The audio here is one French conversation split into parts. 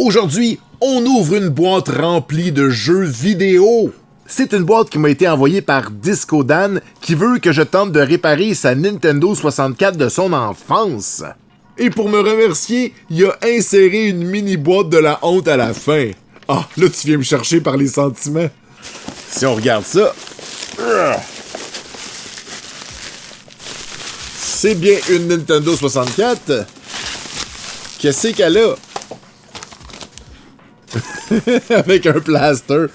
Aujourd'hui, on ouvre une boîte remplie de jeux vidéo. C'est une boîte qui m'a été envoyée par Discodan qui veut que je tente de réparer sa Nintendo 64 de son enfance. Et pour me remercier, il a inséré une mini-boîte de la honte à la fin. Ah, là tu viens me chercher par les sentiments. Si on regarde ça... C'est bien une Nintendo 64. Qu'est-ce qu'elle a? Avec un plaster.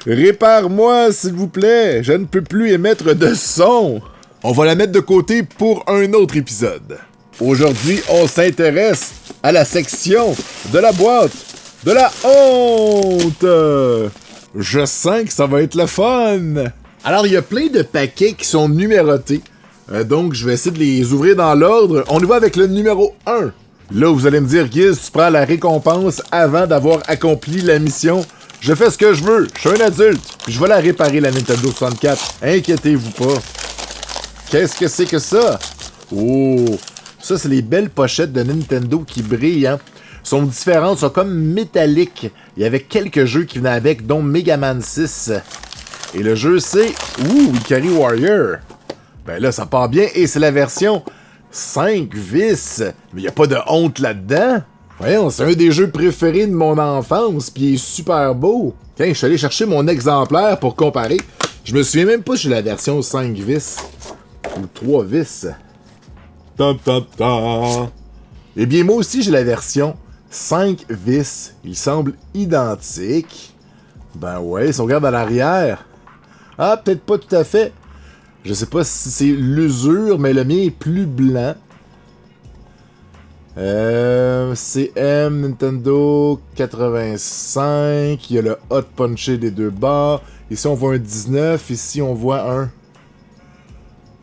Répare-moi, s'il vous plaît. Je ne peux plus émettre de son. On va la mettre de côté pour un autre épisode. Aujourd'hui, on s'intéresse à la section de la boîte de la honte. Je sens que ça va être le fun. Alors, il y a plein de paquets qui sont numérotés. Donc, je vais essayer de les ouvrir dans l'ordre. On y va avec le numéro 1. Là, vous allez me dire, Giz, tu prends la récompense avant d'avoir accompli la mission. Je fais ce que je veux. Je suis un adulte. Puis je vais la réparer, la Nintendo 64. Inquiétez-vous pas. Qu'est-ce que c'est que ça? Oh! Ça, c'est les belles pochettes de Nintendo qui brillent, hein? Sont différentes, sont comme métalliques. Il y avait quelques jeux qui venaient avec, dont Mega Man 6. Et le jeu, c'est... Ikari Warrior. Ben là, ça part bien. Et c'est la version 5 vis. Mais y a pas de honte là-dedans. Voyons, c'est un des jeux préférés de mon enfance, pis il est super beau. Tiens, je suis allé chercher mon exemplaire pour comparer. Je me souviens même pas si j'ai la version 5 vis. Ou 3 vis. Ta ta ta. Eh bien, moi aussi, j'ai la version 5 vis. Il semble identique. Ben ouais, si on regarde à l'arrière. Ah, peut-être pas tout à fait. Je sais pas si c'est l'usure, mais le mien est plus blanc. CM Nintendo 85. Il y a le Hot Punché des deux bords. Ici, on voit un 19. Ici, on voit un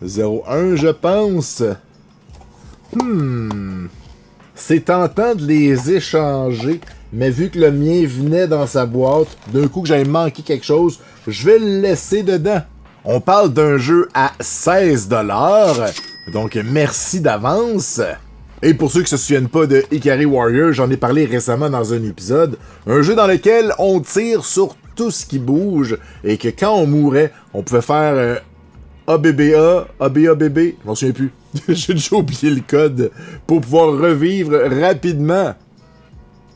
01, je pense. C'est tentant de les échanger, mais vu que le mien venait dans sa boîte, d'un coup que j'avais manqué quelque chose, je vais le laisser dedans. On parle d'un jeu à 16$, donc merci d'avance. Et pour ceux qui se souviennent pas de Ikari Warrior, j'en ai parlé récemment dans un épisode, un jeu dans lequel on tire sur tout ce qui bouge, et que quand on mourait, on pouvait faire ABBA, ABABB, je m'en souviens plus. J'ai déjà oublié le code pour pouvoir revivre rapidement.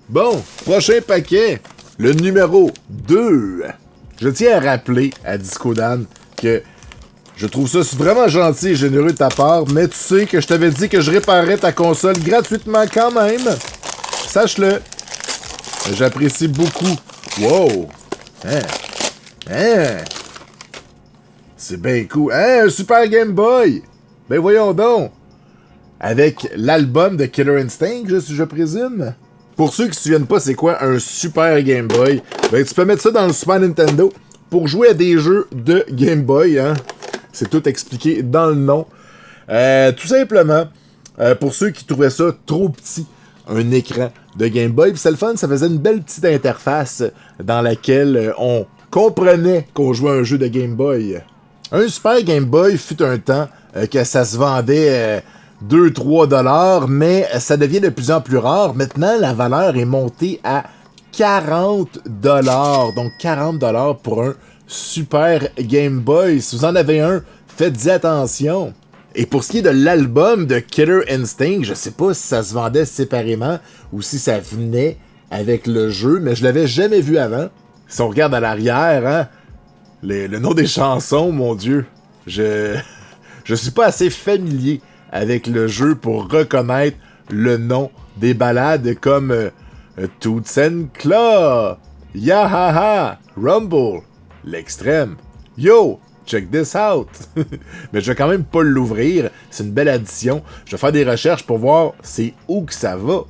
Bon, prochain paquet, le numéro 2. Je tiens à rappeler à Discodan que je trouve ça vraiment gentil et généreux de ta part, mais tu sais que je t'avais dit que je réparerais ta console gratuitement quand même. Sache-le. J'apprécie beaucoup. Wow! C'est bien cool. Un Super Game Boy! Ben voyons donc! Avec l'album de Killer Instinct, je présume. Pour ceux qui se souviennent pas c'est quoi un Super Game Boy, ben tu peux mettre ça dans le Super Nintendo pour jouer à des jeux de Game Boy, hein. C'est tout expliqué dans le nom. Tout simplement, pour ceux qui trouvaient ça trop petit, un écran de Game Boy, pis c'est le fun, ça faisait une belle petite interface dans laquelle on comprenait qu'on jouait à un jeu de Game Boy. Un Super Game Boy fut un temps que ça se vendait 2-3$, mais ça devient de plus en plus rare. Maintenant, la valeur est montée à 40$. Donc 40$ pour un Super Game Boy. Si vous en avez un, faites-y attention. Et pour ce qui est de l'album de Killer Instinct, je sais pas si ça se vendait séparément ou si ça venait avec le jeu, mais je l'avais jamais vu avant. Si on regarde à l'arrière, hein, le nom des chansons, mon Dieu, je suis pas assez familier avec le jeu pour reconnaître le nom des ballades comme Toots and Claw, Yahaha, Rumble, L'extrême, Yo, check this out. Mais je vais quand même pas l'ouvrir, c'est une belle addition. Je vais faire des recherches pour voir c'est où que ça va.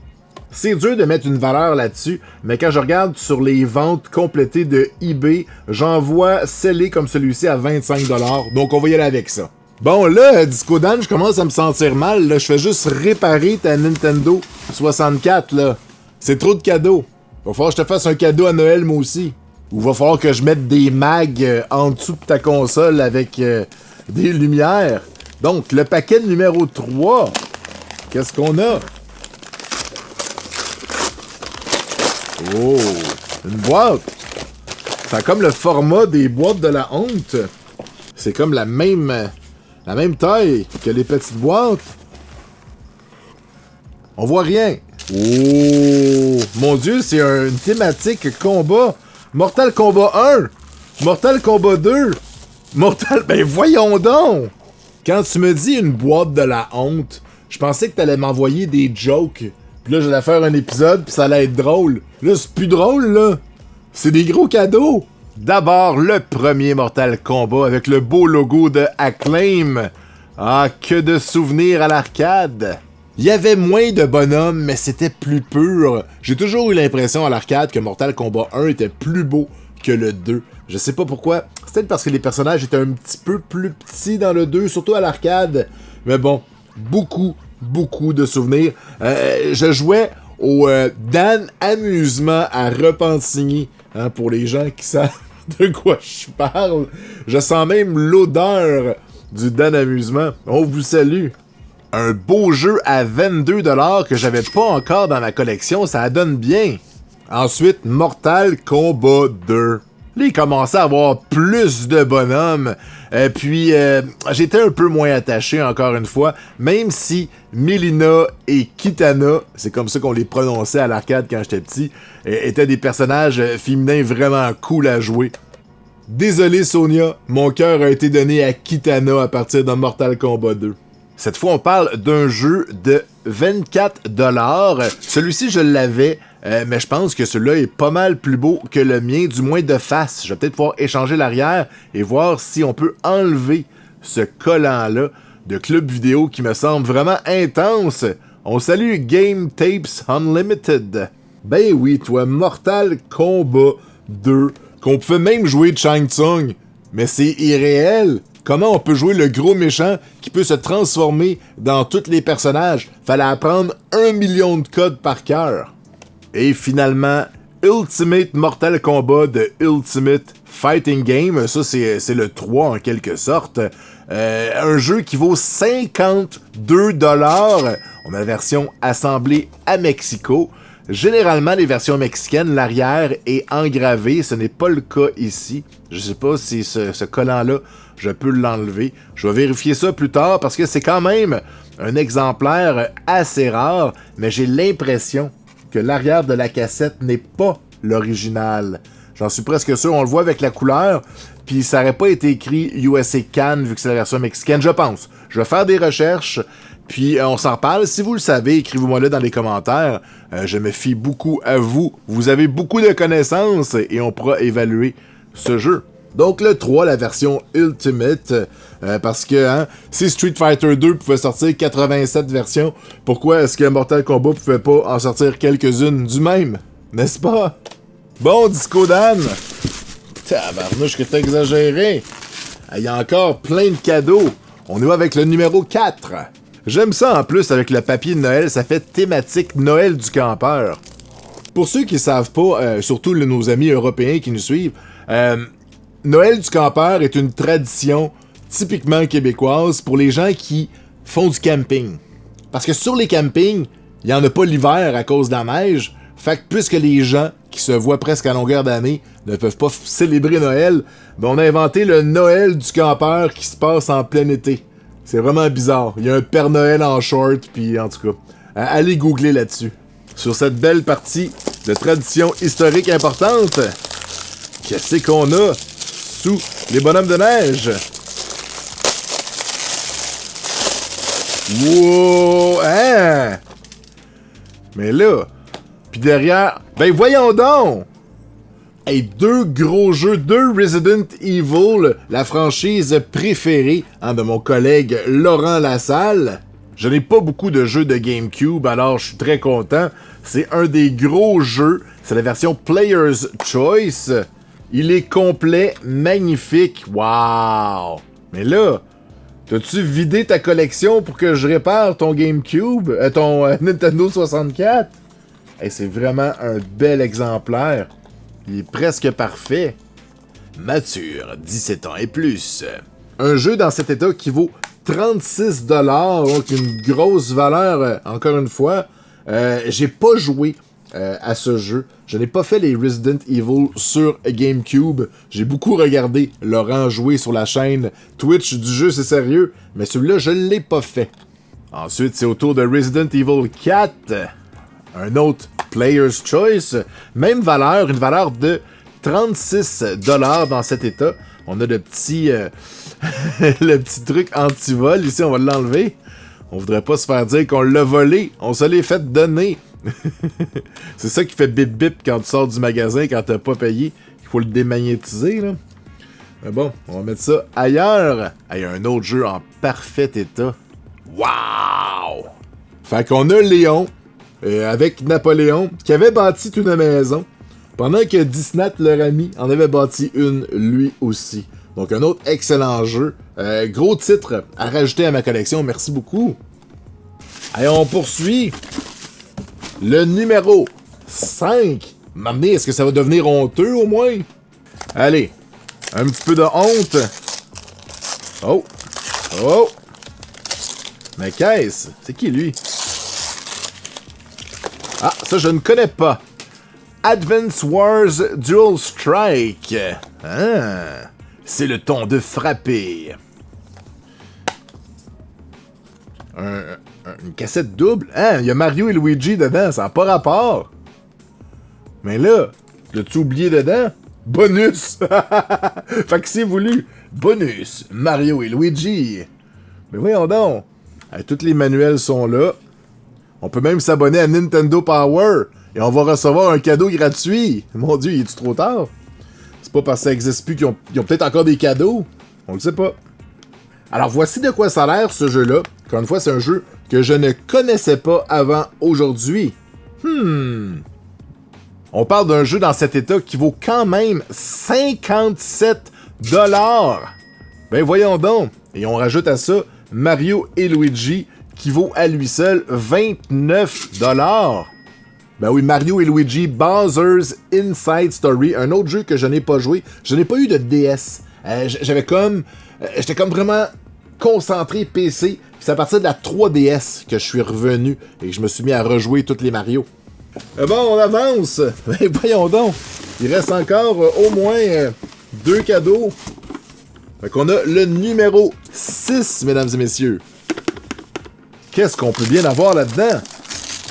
C'est dur de mettre une valeur là-dessus, mais quand je regarde sur les ventes complétées de eBay, j'en vois scellé comme celui-ci à 25$, donc on va y aller avec ça. Bon, là, Discodan, je commence à me sentir mal, là. Je fais juste réparer ta Nintendo 64, là. C'est trop de cadeaux. Va falloir que je te fasse un cadeau à Noël, moi aussi. Ou va falloir que je mette des mags en dessous de ta console avec des lumières. Donc, le paquet numéro 3. Qu'est-ce qu'on a? Oh, une boîte. Ça a comme le format des boîtes de la honte. C'est comme la même taille que les petites boîtes. On voit rien. Oh, mon Dieu, c'est une thématique combat. Mortal Kombat 1, Mortal Kombat 2, Ben voyons donc! Quand tu me dis une boîte de la honte, je pensais que t'allais m'envoyer des jokes. Puis là, j'allais faire un épisode, puis ça allait être drôle. Là, c'est plus drôle, là. C'est des gros cadeaux. D'abord, le premier Mortal Kombat avec le beau logo de Acclaim. Ah, que de souvenirs à l'arcade. Il y avait moins de bonhommes, mais c'était plus pur. J'ai toujours eu l'impression à l'arcade que Mortal Kombat 1 était plus beau que le 2. Je sais pas pourquoi. C'est peut-être parce que les personnages étaient un petit peu plus petits dans le 2, surtout à l'arcade. Mais bon, beaucoup de souvenirs. Je jouais au Dan Amusement à Repentigny. Hein, pour les gens qui savent de quoi je parle. Je sens même l'odeur du Dan Amusement. On vous salue. Un beau jeu à 22$ que j'avais pas encore dans ma collection, ça donne bien. Ensuite, Mortal Kombat 2. Là, il commençait à avoir plus de bonhommes. Puis, j'étais un peu moins attaché, encore une fois, même si Mileena et Kitana, c'est comme ça qu'on les prononçait à l'arcade quand j'étais petit, étaient des personnages féminins vraiment cool à jouer. Désolé Sonia, mon cœur a été donné à Kitana à partir de Mortal Kombat 2. Cette fois, on parle d'un jeu de 24$. Celui-ci, je l'avais, mais je pense que celui-là est pas mal plus beau que le mien, du moins de face. Je vais peut-être pouvoir échanger l'arrière et voir si on peut enlever ce collant-là de club vidéo qui me semble vraiment intense. On salue Game Tapes Unlimited. Ben oui, toi, Mortal Kombat 2, qu'on pouvait même jouer de Shang Tsung, mais c'est irréel. Comment on peut jouer le gros méchant qui peut se transformer dans tous les personnages? Fallait apprendre 1 million de codes par cœur. Et finalement, Ultimate Mortal Kombat de Ultimate Fighting Game. Ça, c'est le 3 en quelque sorte. Un jeu qui vaut 52$. On a la version assemblée à Mexico. Généralement, les versions mexicaines, l'arrière est engravé. Ce n'est pas le cas ici. Je sais pas si ce collant-là, je peux l'enlever. Je vais vérifier ça plus tard parce que c'est quand même un exemplaire assez rare, mais j'ai l'impression que l'arrière de la cassette n'est pas l'original. J'en suis presque sûr, on le voit avec la couleur, puis ça n'aurait pas été écrit USA Can vu que c'est la version mexicaine, je pense. Je vais faire des recherches, puis on s'en reparle. Si vous le savez, écrivez-moi là dans les commentaires. Je me fie beaucoup à vous. Vous avez beaucoup de connaissances et on pourra évaluer ce jeu. Donc le 3, la version Ultimate, parce que si Street Fighter 2 pouvait sortir 87 versions, pourquoi est-ce que Mortal Kombat pouvait pas en sortir quelques-unes du même? N'est-ce pas? Bon, Disco Dan! Tabarnouche que t'as exagéré! Il y a encore plein de cadeaux. On est avec le numéro 4. J'aime ça en plus avec le papier de Noël, ça fait thématique Noël du campeur. Pour ceux qui savent pas, surtout nos amis européens qui nous suivent, Noël du campeur est une tradition typiquement québécoise pour les gens qui font du camping. Parce que sur les campings, il n'y en a pas l'hiver à cause de la neige. Fait que puisque les gens qui se voient presque à longueur d'année ne peuvent pas célébrer Noël, ben on a inventé le Noël du campeur qui se passe en plein été. C'est vraiment bizarre. Il y a un Père Noël en short, puis en tout cas, allez googler là-dessus. Sur cette belle partie de tradition historique importante, qu'est-ce qu'on a sous les bonhommes de neige? Wow! Hein? Mais là, puis derrière, ben voyons donc! Hey, 2 gros jeux, 2 Resident Evil, la franchise préférée de mon collègue Laurent Lassalle. Je n'ai pas beaucoup de jeux de GameCube, alors je suis très content. C'est un des gros jeux, c'est la version Player's Choice. Il est complet, magnifique, wow! Mais là, t'as-tu vidé ta collection pour que je répare ton GameCube, ton Nintendo 64? Hey, c'est vraiment un bel exemplaire. Il est presque parfait. Mature, 17 ans et plus. Un jeu dans cet état qui vaut 36$, donc une grosse valeur, encore une fois. J'ai pas joué à ce jeu. Je n'ai pas fait les Resident Evil sur GameCube. J'ai beaucoup regardé Laurent jouer sur la chaîne Twitch du jeu, c'est sérieux. Mais celui-là, je ne l'ai pas fait. Ensuite, c'est au tour de Resident Evil 4. Un autre Player's Choice. Même valeur, une valeur de 36$ dans cet état. On a le petit, le petit truc anti-vol. Ici, on va l'enlever. On voudrait pas se faire dire qu'on l'a volé. On se l'est fait donner. C'est ça qui fait bip bip quand tu sors du magasin, quand t'as pas payé. Il faut le démagnétiser, là. Mais bon, on va mettre ça ailleurs. Il y a un autre jeu en parfait état. Wow! Fait qu'on a Léon, avec Napoléon, qui avait bâti une maison, pendant que Disney, leur ami, en avait bâti une, lui aussi. Donc un autre excellent jeu. Gros titre à rajouter à ma collection, merci beaucoup. Allez, on poursuit. Le numéro 5. M'amener, est-ce que ça va devenir honteux au moins? Allez, un petit peu de honte. Oh! Oh! Mais qu'est-ce? C'est qui lui? Ah, ça je ne connais pas. Advance Wars Dual Strike. Ah, c'est le temps de frapper. Une cassette double? Hein, il y a Mario et Luigi dedans, ça n'a pas rapport. Mais là, l'as-tu oublié dedans? Bonus! Fait que c'est voulu. Bonus, Mario et Luigi. Mais voyons donc. Tous les manuels sont là. On peut même s'abonner à Nintendo Power. Et on va recevoir un cadeau gratuit. Mon Dieu, il est-tu trop tard? C'est pas parce que ça existe plus qu'ils ont peut-être encore des cadeaux. On le sait pas. Alors voici de quoi ça a l'air ce jeu-là. Encore une fois, c'est un jeu que je ne connaissais pas avant aujourd'hui. On parle d'un jeu dans cet état qui vaut quand même 57$. Ben voyons donc. Et on rajoute à ça Mario et Luigi qui vaut à lui seul 29$. Ben oui, Mario et Luigi Bowser's Inside Story, un autre jeu que je n'ai pas joué. Je n'ai pas eu de DS. J'étais comme vraiment concentré PC. C'est à partir de la 3DS que je suis revenu et que je me suis mis à rejouer tous les Mario. Bon, on avance. Ben voyons donc. Il reste encore au moins 2 cadeaux. Fait qu'on a le numéro 6, mesdames et messieurs. Qu'est-ce qu'on peut bien avoir là-dedans?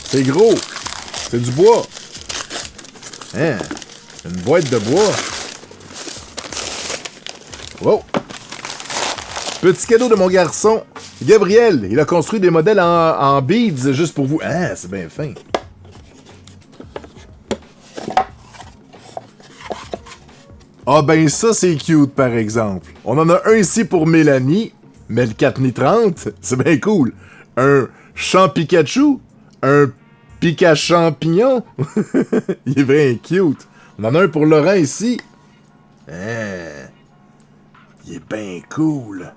C'est gros. C'est du bois. Hein? Une boîte de bois. Wow. Petit cadeau de mon garçon, Gabriel. Il a construit des modèles en beads juste pour vous. Ah, c'est bien fin. Ah ben ça c'est cute par exemple. On en a un ici pour Mélanie, Melkatni 30, c'est bien cool. Un champ Pikachu, un Pika champignon. Il est bien cute. On en a un pour Laurent ici. Ah, il est bien cool.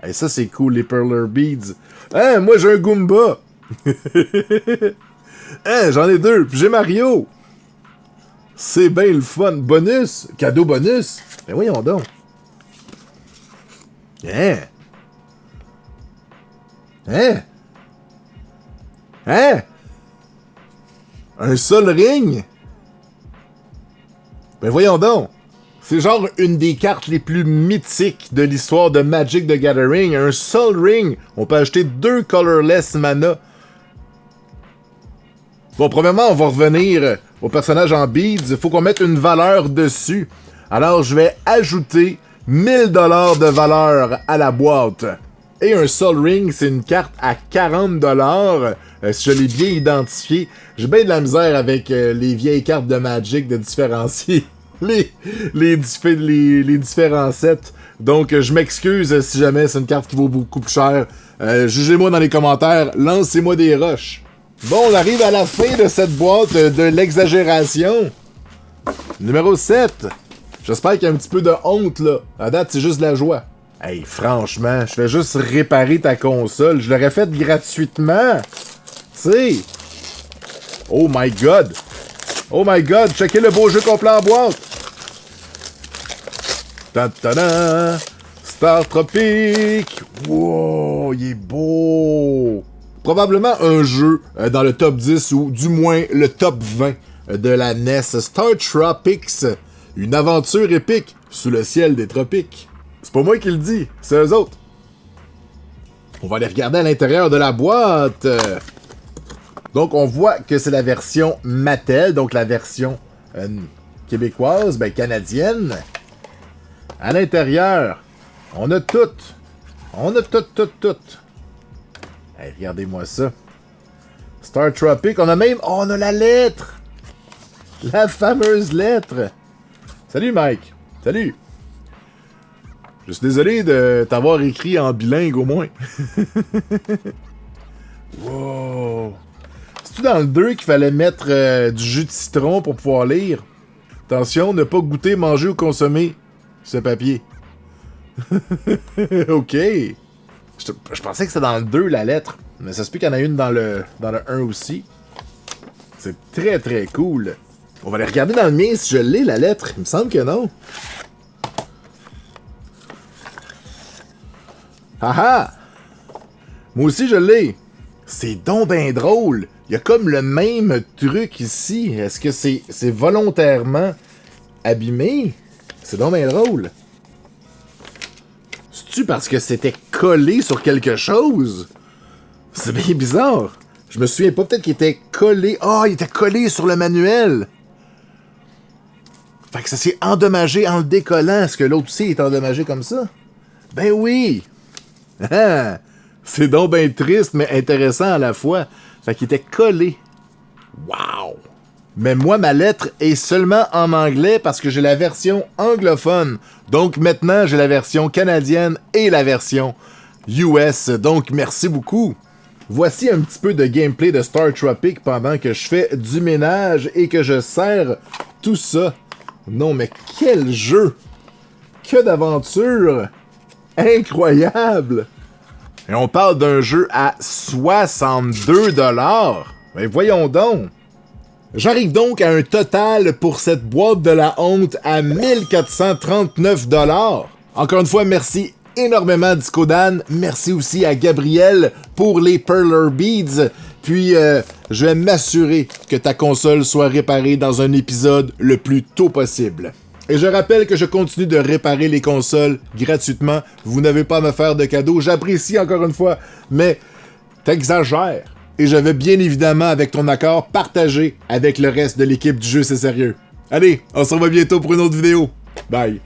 Et ça c'est cool les Perler Beads. Ah, moi j'ai un Goomba. Ah, j'en ai 2, puis j'ai Mario. C'est bien le fun. Bonus. Cadeau bonus. Ben voyons donc. Hein? Hein? Hein? Un Sol Ring? Ben voyons donc. C'est genre une des cartes les plus mythiques de l'histoire de Magic the Gathering. Un Sol Ring. On peut acheter 2 colorless mana. Bon, premièrement, on va revenir au personnage en beads. Il faut qu'on mette une valeur dessus. Alors, je vais ajouter 1000$ de valeur à la boîte. Et un Sol Ring, c'est une carte à 40$. Si je l'ai bien identifié. J'ai bien de la misère avec les vieilles cartes de Magic de différencier les différents sets. Donc, je m'excuse si jamais c'est une carte qui vaut beaucoup plus cher. Jugez-moi dans les commentaires. Lancez-moi des roches. Bon, on arrive à la fin de cette boîte de l'exagération. Numéro 7. J'espère qu'il y a un petit peu de honte, là. À date, c'est juste de la joie. Hey, franchement, je fais juste réparer ta console. Je l'aurais fait gratuitement. Tu sais. Oh my god. Oh my god, checkez le beau jeu complet en boîte. Ta-ta-da. Star Tropique. Wow, il est beau. Probablement un jeu dans le top 10 ou du moins le top 20 de la NES. Star Tropics, une aventure épique sous le ciel des tropiques. C'est pas moi qui le dis, c'est eux autres. On va aller regarder à l'intérieur de la boîte. Donc on voit que c'est la version Mattel, donc la version québécoise, ben canadienne. À l'intérieur, on a tout. On a tout. Hey, regardez-moi ça. Star Tropic, on a même... Oh, on a la lettre! La fameuse lettre! Salut, Mike! Salut! Je suis désolé de t'avoir écrit en bilingue, au moins. Wow! C'est-tu dans le 2 qu'il fallait mettre du jus de citron pour pouvoir lire? Attention, ne pas goûter, manger ou consommer ce papier. Ok! Je pensais que c'était dans le 2, la lettre. Mais ça se peut qu'il y en a une dans le 1 aussi. C'est très, très cool. On va aller regarder dans le mien si je l'ai, la lettre. Il me semble que non. Haha! Moi aussi, je l'ai. C'est donc ben drôle. Il y a comme le même truc ici. Est-ce que c'est volontairement abîmé? C'est donc ben drôle. C'est-tu parce que c'était collé sur quelque chose? C'est bien bizarre. Je me souviens pas, peut-être qu'il était collé... Ah, il était collé sur le manuel! Fait que ça s'est endommagé en le décollant. Est-ce que l'autre aussi est endommagé comme ça? Ben oui! C'est donc ben triste, mais intéressant à la fois. Fait qu'il était collé. Wow! Mais moi, ma lettre est seulement en anglais parce que j'ai la version anglophone. Donc maintenant, j'ai la version canadienne et la version US. Donc merci beaucoup. Voici un petit peu de gameplay de Star Tropic pendant que je fais du ménage et que je sers tout ça. Non, mais quel jeu! Que d'aventure! Incroyable! Et on parle d'un jeu à 62 $. Mais voyons donc! J'arrive donc à un total pour cette boîte de la honte à 1439 $. Encore une fois, merci énormément Discodan. Merci aussi à Gabriel pour les Perler Beads. Puis, je vais m'assurer que ta console soit réparée dans un épisode le plus tôt possible. Et je rappelle que je continue de réparer les consoles gratuitement. Vous n'avez pas à me faire de cadeaux. J'apprécie encore une fois, mais t'exagères. Et je vais bien évidemment, avec ton accord, partager avec le reste de l'équipe du jeu C'est Sérieux. Allez, on se revoit bientôt pour une autre vidéo. Bye.